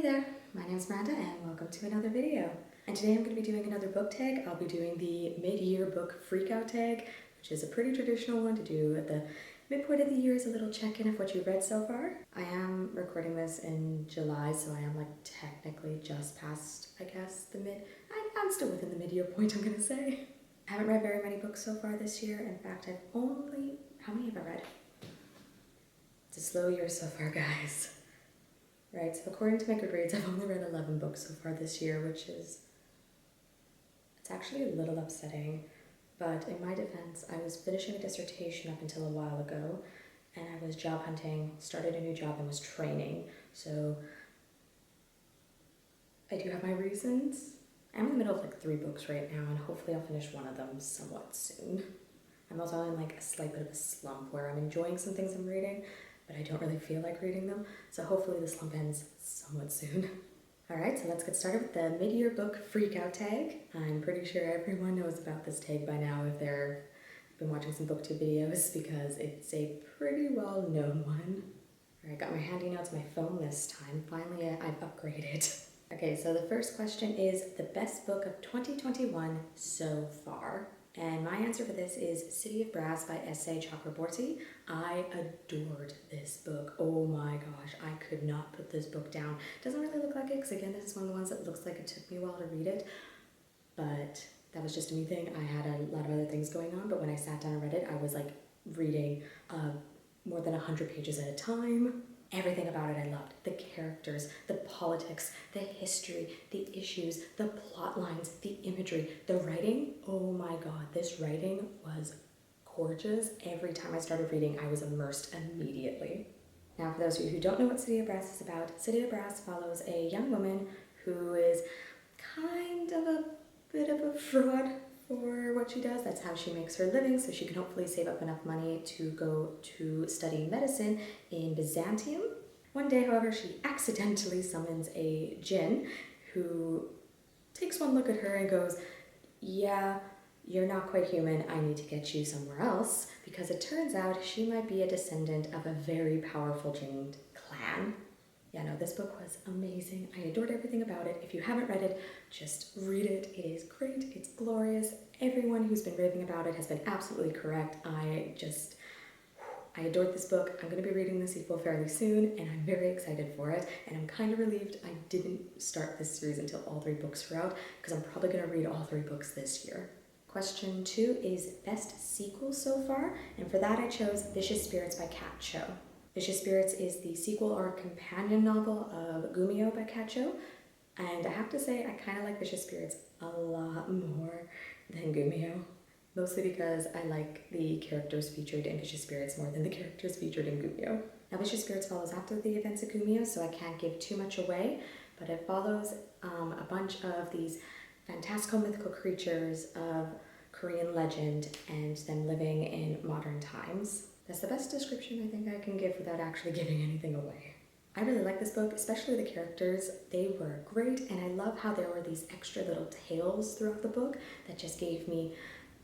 there, my name is Miranda and welcome to another video. And today I'm going to be doing another book tag. I'll be doing the Mid-Year Book Freakout Tag, which is a pretty traditional one to do at the midpoint of the year as a little check-in of what you've read so far. I am recording this in July, so I am technically just past, I guess, I'm still within the mid-year point, I'm going to say. I haven't read very many books so far this year. In fact, how many have I read? It's a slow year so far, guys. Right, so according to my Goodreads, I've only read 11 books so far this year, which is, it's actually a little upsetting. But in my defense, I was finishing a dissertation up until a while ago, and I was job hunting, started a new job, and was training. So I do have my reasons. I'm in the middle of 3 books right now, and hopefully I'll finish one of them somewhat soon. I'm also in a slight bit of a slump where I'm enjoying some things I'm reading, but I don't really feel like reading them, so hopefully the slump ends somewhat soon. Alright, so let's get started with the Mid-Year Book Freakout Tag. I'm pretty sure everyone knows about this tag by now if they've been watching some booktube videos, because it's a pretty well-known one. Alright, got my handy notes on my phone this time. Finally, I've upgraded. Okay, so the first question is the best book of 2021 so far. And my answer for this is City of Brass by S.A. Chakraborty. I adored this book. Oh my gosh, I could not put this book down. It doesn't really look like it, because again, this is one of the ones that looks like it took me a while to read it. But that was just a me thing. I had a lot of other things going on, but when I sat down and read it, I was reading more than 100 pages at a time. Everything about it I loved. The characters, the politics, the history, the issues, the plot lines, the imagery, the writing. Oh my god, this writing was gorgeous. Every time I started reading, I was immersed immediately. Now, for those of you who don't know what City of Brass is about, City of Brass follows a young woman who is kind of a bit of a fraud for what she does. That's how she makes her living, so she can hopefully save up enough money to go to study medicine in Byzantium. One day, however, she accidentally summons a djinn who takes one look at her and goes, "Yeah, you're not quite human, I need to get you somewhere else," because it turns out she might be a descendant of a very powerful djinn clan. Yeah, no, this book was amazing. I adored everything about it. If you haven't read it, just read it. It is great. It's glorious. Everyone who's been raving about it has been absolutely correct. I adored this book. I'm going to be reading the sequel fairly soon, and I'm very excited for it. And I'm kind of relieved I didn't start this series until all 3 books were out, because I'm probably going to read all 3 books this year. Question 2 is best sequel so far, and for that I chose Vicious Spirits by Kat Cho. Vicious Spirits is the sequel or companion novel of Gumio by Kat Cho, and I have to say I kind of like Vicious Spirits a lot more than Gumio, mostly because I like the characters featured in Vicious Spirits more than the characters featured in Gumio. Now, Vicious Spirits follows after the events of Gumio, so I can't give too much away, but it follows a bunch of these fantastical mythical creatures of Korean legend and them living in modern times. That's the best description I think I can give without actually giving anything away. I really like this book, especially the characters. They were great, and I love how there were these extra little tales throughout the book that just gave me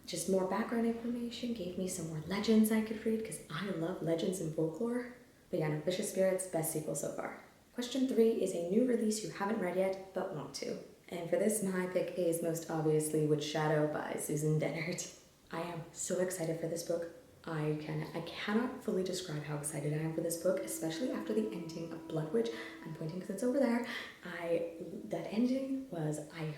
just more background information, gave me some more legends I could read, because I love legends and folklore. But yeah, no, Vicious Spirits, best sequel so far. Question 3 is a new release you haven't read yet, but want to. And for this, my pick is most obviously Witch Shadow by Susan Dennard. I am so excited for this book. I cannot fully describe how excited I am for this book, especially after the ending of Blood Witch. I'm pointing because it's over there. That ending was, I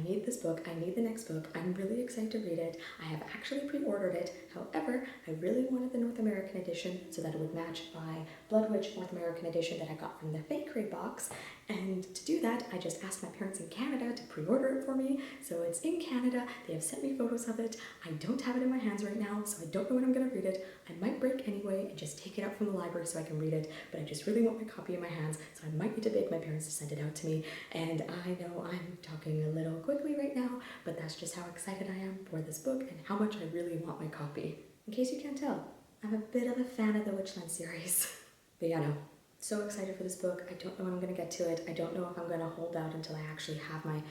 need this book, I need the next book, I'm really excited to read it. I have actually pre-ordered it, however, I really wanted the North American edition so that it would match my Blood Witch North American edition that I got from the Bakery box, and to do that, I just asked my parents in Canada to pre-order it for me, so it's in Canada, they have sent me photos of it. I don't have it in my hands right now, so I don't know when I'm going to read it. I might break anyway and just take it out from the library so I can read it, but I just really want my copy in my hands, so I might need to beg my parents to send it out to me, and I know I'm talking a little quickly right now, but that's just how excited I am for this book and how much I really want my copy. In case you can't tell, I'm a bit of a fan of the Witchland series. But yeah, no, so excited for this book. I don't know when I'm going to get to it. I don't know if I'm going to hold out until I actually have my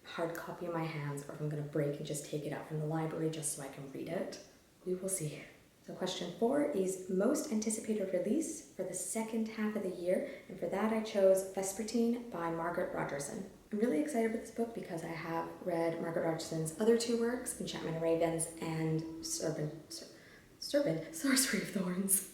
hard copy in my hands, or if I'm going to break and just take it out from the library just so I can read it. We will see. So question 4 is most anticipated release for the second half of the year, and for that I chose Vespertine by Margaret Rogerson. I'm really excited for this book because I have read Margaret Rogerson's other 2 works, Enchantment of Ravens and Sorcery of Thorns.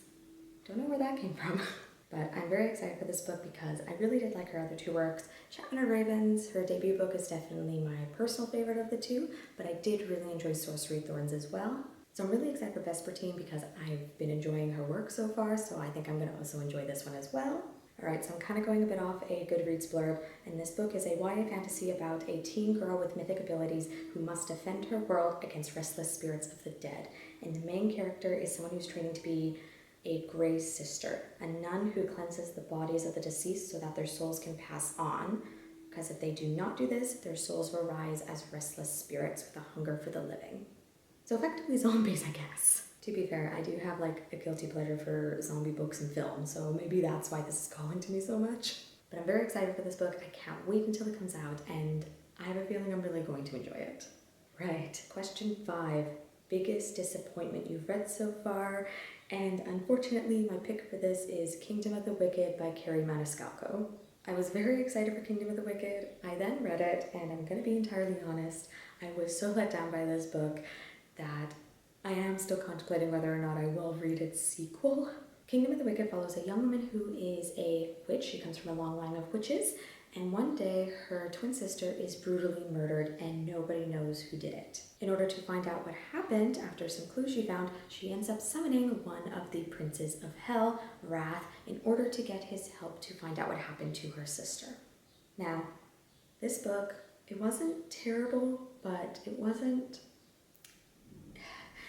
Don't know where that came from. But I'm very excited for this book because I really did like her other 2 works. Enchantment of Ravens, her debut book, is definitely my personal favorite of the 2, but I did really enjoy Sorcery of Thorns as well. So I'm really excited for Vespertine because I've been enjoying her work so far, so I think I'm going to also enjoy this one as well. Alright, so I'm kind of going a bit off a Goodreads blurb, and this book is a YA fantasy about a teen girl with mythic abilities who must defend her world against restless spirits of the dead. And the main character is someone who's training to be a Grey Sister, a nun who cleanses the bodies of the deceased so that their souls can pass on, because if they do not do this, their souls will rise as restless spirits with a hunger for the living. So effectively zombies, I guess. To be fair, I do have like a guilty pleasure for zombie books and films, so maybe that's why this is calling to me so much. But I'm very excited for this book. I can't wait until it comes out, and I have a feeling I'm really going to enjoy it. Right, question 5. Biggest disappointment you've read so far? And unfortunately, my pick for this is Kingdom of the Wicked by Carrie Maniscalco. I was very excited for Kingdom of the Wicked. I then read it, and I'm going to be entirely honest, I was so let down by this book that I am still contemplating whether or not I will read its sequel. Kingdom of the Wicked follows a young woman who is a witch. She comes from a long line of witches, and one day her twin sister is brutally murdered and nobody knows who did it. In order to find out what happened, after some clues she found, she ends up summoning one of the princes of hell, Wrath, in order to get his help to find out what happened to her sister. Now, this book, it wasn't terrible, but it wasn't...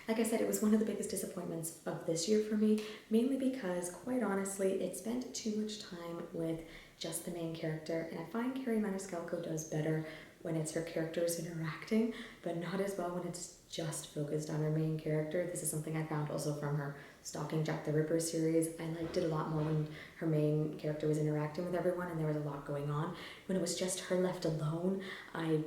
Like I said, it was one of the biggest disappointments of this year for me, mainly because, quite honestly, it spent too much time with just the main character, and I find Carrie Maniscalco does better when it's her characters interacting, but not as well when it's just focused on her main character. This is something I found also from her Stalking Jack the Ripper series. I liked it a lot more when her main character was interacting with everyone and there was a lot going on. When it was just her left alone, I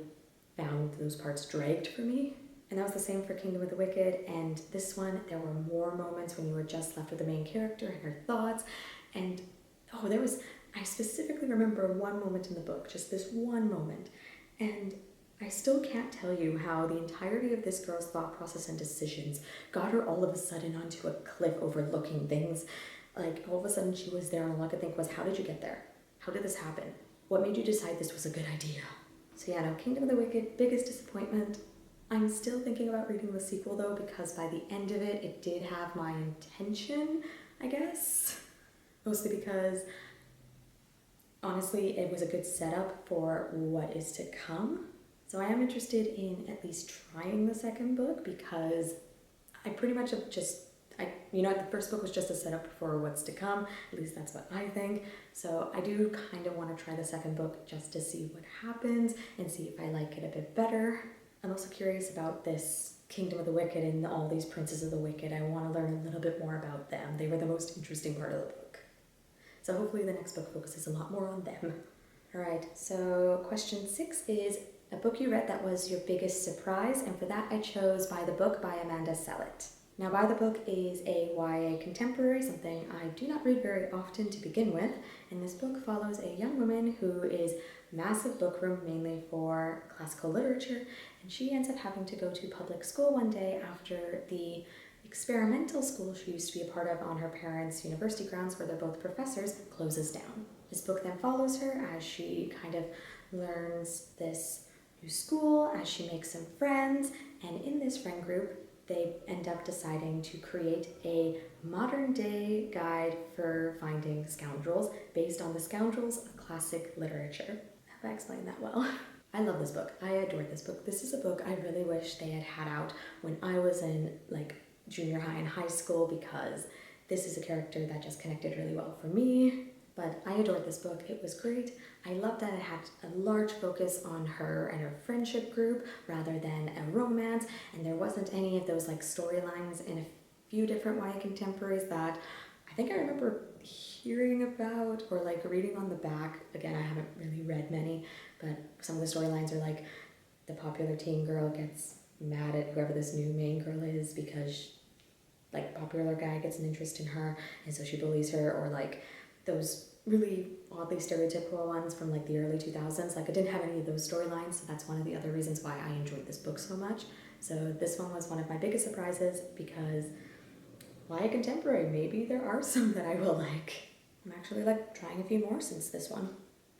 found those parts dragged for me. And that was the same for Kingdom of the Wicked, and this one, there were more moments when you were just left with the main character and her thoughts, and I specifically remember one moment in the book, just this one moment, and I still can't tell you how the entirety of this girl's thought process and decisions got her all of a sudden onto a cliff overlooking things. Like, all of a sudden she was there, and all I could think was, how did you get there? How did this happen? What made you decide this was a good idea? So yeah, no, Kingdom of the Wicked, biggest disappointment. I'm still thinking about reading the sequel though, because by the end of it, it did have my intention, I guess. Mostly because, honestly, it was a good setup for what is to come. So I am interested in at least trying the second book, because I pretty much have the first book was just a setup for what's to come. At least that's what I think. So I do kind of want to try the second book just to see what happens and see if I like it a bit better. I'm also curious about this Kingdom of the Wicked and all these princes of the wicked. I want to learn a little bit more about them. They were the most interesting part of the book. So hopefully the next book focuses a lot more on them. Alright, so question 6 is a book you read that was your biggest surprise, and for that I chose By the Book by Amanda Sillett. Now, By the Book is a YA contemporary, something I do not read very often to begin with, and this book follows a young woman who is massive book room mainly for classical literature, and she ends up having to go to public school one day after the experimental school she used to be a part of on her parents' university grounds, where they're both professors, closes down. This book then follows her as she kind of learns this new school, as she makes some friends, and in this friend group they end up deciding to create a modern-day guide for finding scoundrels based on the scoundrels of classic literature. Have I explained that well? I love this book. I adored this book. This is a book I really wish they had out when I was in junior high and high school, because this is a character that just connected really well for me. But I adored this book. It was great. I loved that it had a large focus on her and her friendship group rather than a romance, and there wasn't any of those storylines in a few different YA contemporaries that I think I remember hearing about or reading on the back. Again, I haven't really read many, but some of the storylines are the popular teen girl gets mad at whoever this new main girl is because like popular guy gets an interest in her and so she bullies her, or like those really oddly stereotypical ones from like the early 2000s. Like I didn't have any of those storylines, so that's one of the other reasons why I enjoyed this book so much. So this one was one of my biggest surprises because YA contemporary, maybe there are some that I will like. I'm actually like trying a few more since this one.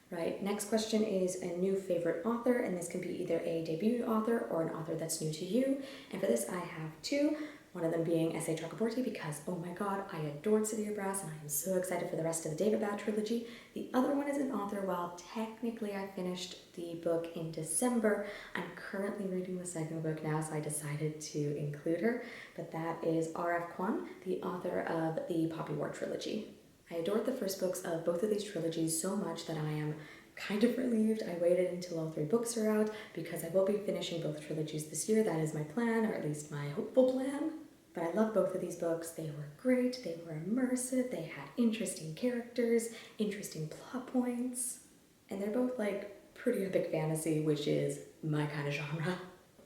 Right, next question is a new favorite author, and this can be either a debut author or an author that's new to you. And for this I have two, one of them being S.A. Chakraborty because, oh my god, I adored City of Brass and I am so excited for the rest of the David Bad trilogy. The other one is an author, while technically I finished the book in December, I'm currently reading the second book now, so I decided to include her, but that is R.F. Kuang, the author of the Poppy War trilogy. I adored the first books of both of these trilogies so much that I am kind of relieved I waited until all 3 books are out because I will be finishing both trilogies this year. That is my plan, or at least my hopeful plan. But I love both of these books. They were great, they were immersive, they had interesting characters, interesting plot points, and they're both like pretty epic fantasy, which is my kind of genre.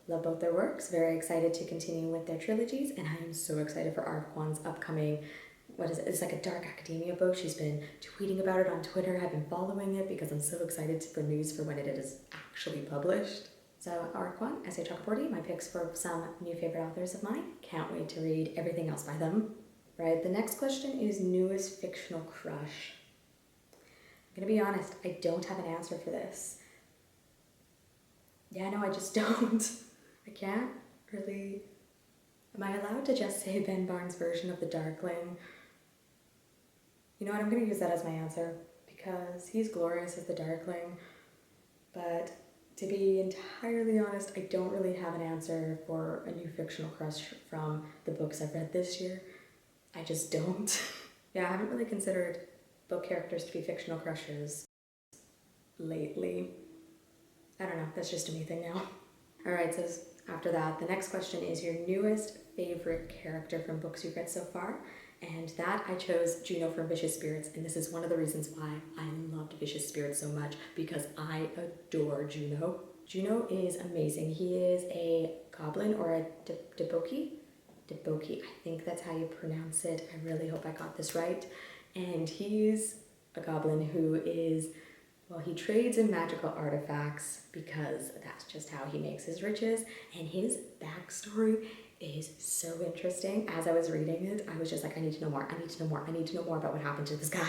Love both their works, very excited to continue with their trilogies, and I am so excited for R.F. Kuang's upcoming, what is it? It's like a dark academia book. She's been tweeting about it on Twitter. I've been following it because I'm so excited for news for when it is actually published. So R.F. Kuang, S.A. Chakraborty, my picks for some new favorite authors of mine. Can't wait to read everything else by them. Right, the next question is newest fictional crush. I'm gonna be honest, I don't have an answer for this. Yeah, no, I just don't. I can't really... Am I allowed to just say Ben Barnes' version of the Darkling? You know what, I'm gonna use that as my answer because he's glorious as the Darkling, but to be entirely honest, I don't really have an answer for a new fictional crush from the books I've read this year. I just don't. Yeah, I haven't really considered book characters to be fictional crushes lately. I don't know, that's just a me thing now. Alright, so after that, the next question is your newest favorite character from books you've read so far. And that I chose Juno from Vicious Spirits, and this is one of the reasons why I loved Vicious Spirits so much, because I adore Juno. Juno is amazing. He is a goblin, or a Deboki? Deboki, I think that's how you pronounce it. I really hope I got this right. And he's a goblin who is, well, he trades in magical artifacts because that's just how he makes his riches, and his backstory is so interesting. As I was reading it, I was just like, I need to know more, I need to know more, I need to know more about what happened to this guy.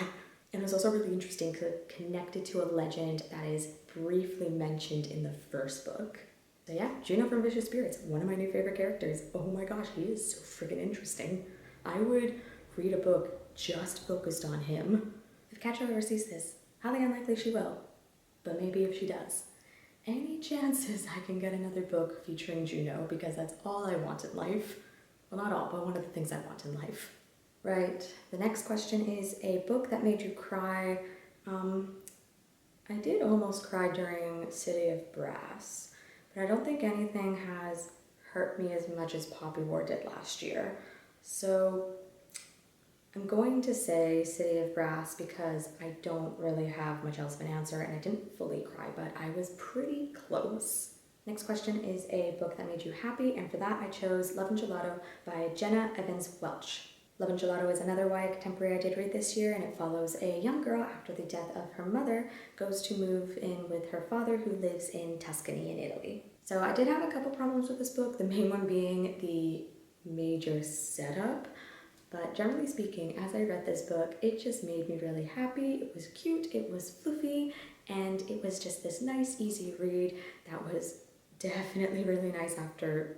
And it was also really interesting because it connected to a legend that is briefly mentioned in the first book. So yeah, Juno from Vicious Spirits, one of my new favorite characters. Oh my gosh, he is so freaking interesting. I would read a book just focused on him. If Katja ever sees this, highly unlikely she will, but maybe if she does, any chances I can get another book featuring Juno, because that's all I want in life. Well, not all, but one of the things I want in life. Right, the next question is a book that made you cry. I did almost cry during City of Brass, but I don't think anything has hurt me as much as Poppy War did last year. So I'm going to say City of Brass because I don't really have much else of an answer, and I didn't fully cry, but I was pretty close. Next question is a book that made you happy, and for that I chose Love and Gelato by Jenna Evans Welch. Love and Gelato is another YA contemporary I did read this year, and it follows a young girl after the death of her mother goes to move in with her father who lives in Tuscany in Italy. So I did have a couple problems with this book, the main one being the major setup. But generally speaking, as I read this book, it just made me really happy. It was cute, it was fluffy, and it was just this nice, easy read that was definitely really nice after,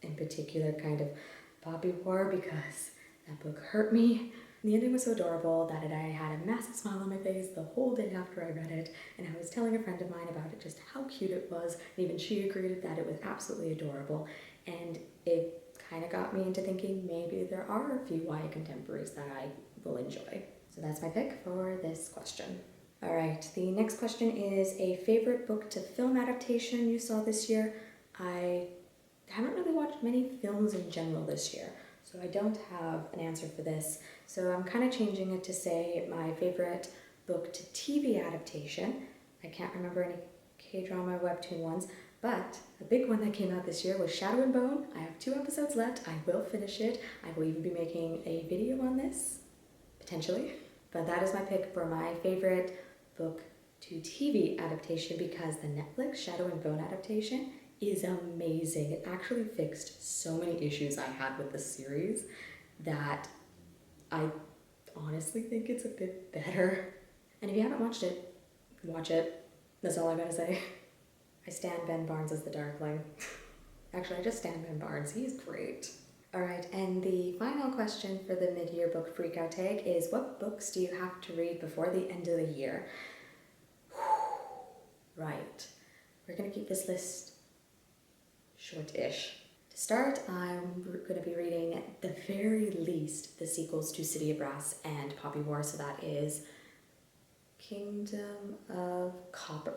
in particular, kind of Poppy War, because that book hurt me. The ending was so adorable that I had a massive smile on my face the whole day after I read it, and I was telling a friend of mine about it, just how cute it was, and even she agreed that it was absolutely adorable, and it kind of got me into thinking maybe there are a few YA contemporaries that I will enjoy. So that's my pick for this question. All right, the next question is a favorite book to film adaptation you saw this year. I haven't really watched many films in general this year, so I don't have an answer for this. So I'm kind of changing it to say my favorite book to TV adaptation. I can't remember any K-drama webtoon ones, But a big one that came out this year was Shadow and Bone. I have 2 episodes left. I will finish it. I will even be making a video on this, potentially. But that is my pick for my favorite book to TV adaptation, because the Netflix Shadow and Bone adaptation is amazing. It actually fixed so many issues I had with the series that I honestly think it's a bit better. And if you haven't watched it, watch it. That's all I gotta say. I stan Ben Barnes as the Darkling. Actually, I just stan Ben Barnes. He's great. Alright, and the final question for the Mid-Year Book Freakout Tag is, what books do you have to read before the end of the year? Right. We're gonna keep this list short-ish. To start, I'm going to be reading at the very least the sequels to City of Brass and Poppy War, so that is Kingdom of Copper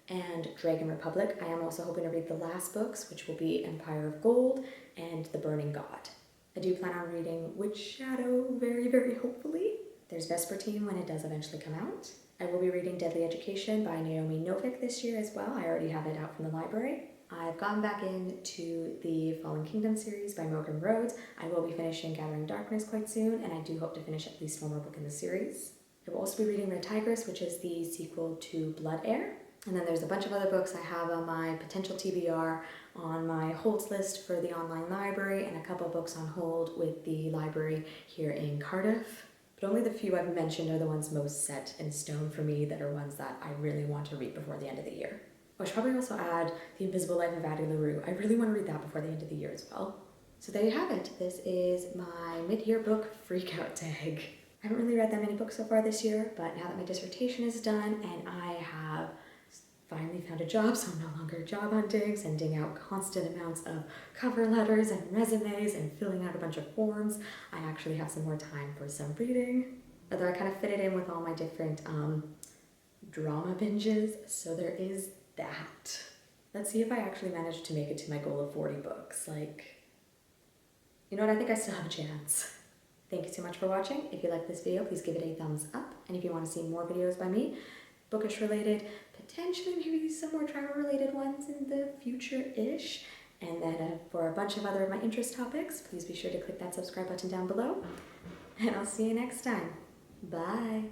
and Dragon Republic. I am also hoping to read the last books, which will be Empire of Gold and The Burning God. I do plan on reading Witch Shadow very, very hopefully. There's Vespertine when it does eventually come out. I will be reading Deadly Education by Naomi Novik this year as well. I already have it out from the library. I've gone back into the Fallen Kingdom series by Morgan Rhodes. I will be finishing Gathering Darkness quite soon, and I do hope to finish at least one more book in the series. I will also be reading Red Tigress, which is the sequel to Blood Heir. And then there's a bunch of other books I have on my potential TBR, on my holds list for the online library, and a couple books on hold with the library here in Cardiff. But only the few I've mentioned are the ones most set in stone for me, that are ones that I really want to read before the end of the year. I should probably also add The Invisible Life of Addie LaRue. I really want to read that before the end of the year as well. So there you have it. This is my mid-year book freakout tag. I haven't really read that many books so far this year, but now that my dissertation is done and I have finally found a job, so I'm no longer job hunting, sending out constant amounts of cover letters and resumes and filling out a bunch of forms, I actually have some more time for some reading. Although I kind of fit it in with all my different drama binges, so there is that. Let's see if I actually manage to make it to my goal of 40 books. You know what, I think I still have a chance. Thank you so much for watching. If you like this video, please give it a thumbs up. And if you want to see more videos by me, bookish related, potentially maybe some more travel related ones in the future-ish. And then for a bunch of other of my interest topics, please be sure to click that subscribe button down below. And I'll see you next time. Bye.